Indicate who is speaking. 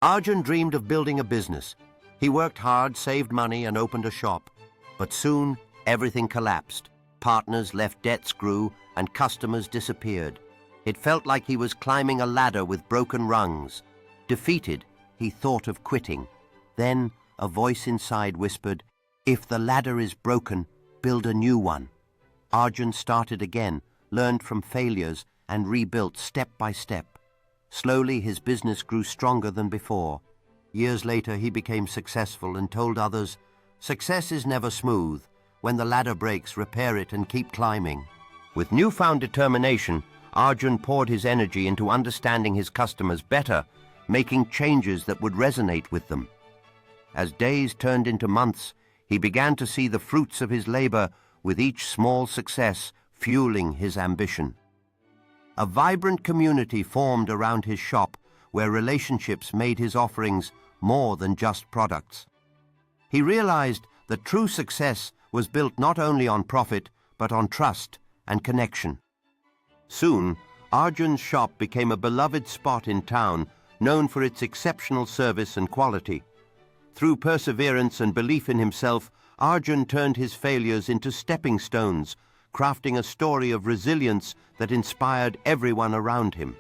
Speaker 1: Arjun dreamed of building a business. He worked hard, saved money, and opened a shop. But soon, everything collapsed. Partners left, debts grew, and customers disappeared. It felt like he was climbing a ladder with broken rungs. Defeated, he thought of quitting. Then, a voice inside whispered, "If the ladder is broken, build a new one." Arjun started again, learned from failures, and rebuilt step by step. Slowly, his business grew stronger than before. Years later, he became successful and told others, "Success is never smooth. When the ladder breaks, repair it and keep climbing." With newfound determination, Arjun poured his energy into understanding his customers better, making changes that would resonate with them. As days turned into months, he began to see the fruits of his labor, with each small success fueling his ambition. A vibrant community formed around his shop, where relationships made his offerings more than just products. He realized that true success was built not only on profit, but on trust and connection. Soon, Arjun's shop became a beloved spot in town, known for its exceptional service and quality. Through perseverance and belief in himself, Arjun turned his failures into stepping stones, crafting a story of resilience that inspired everyone around him.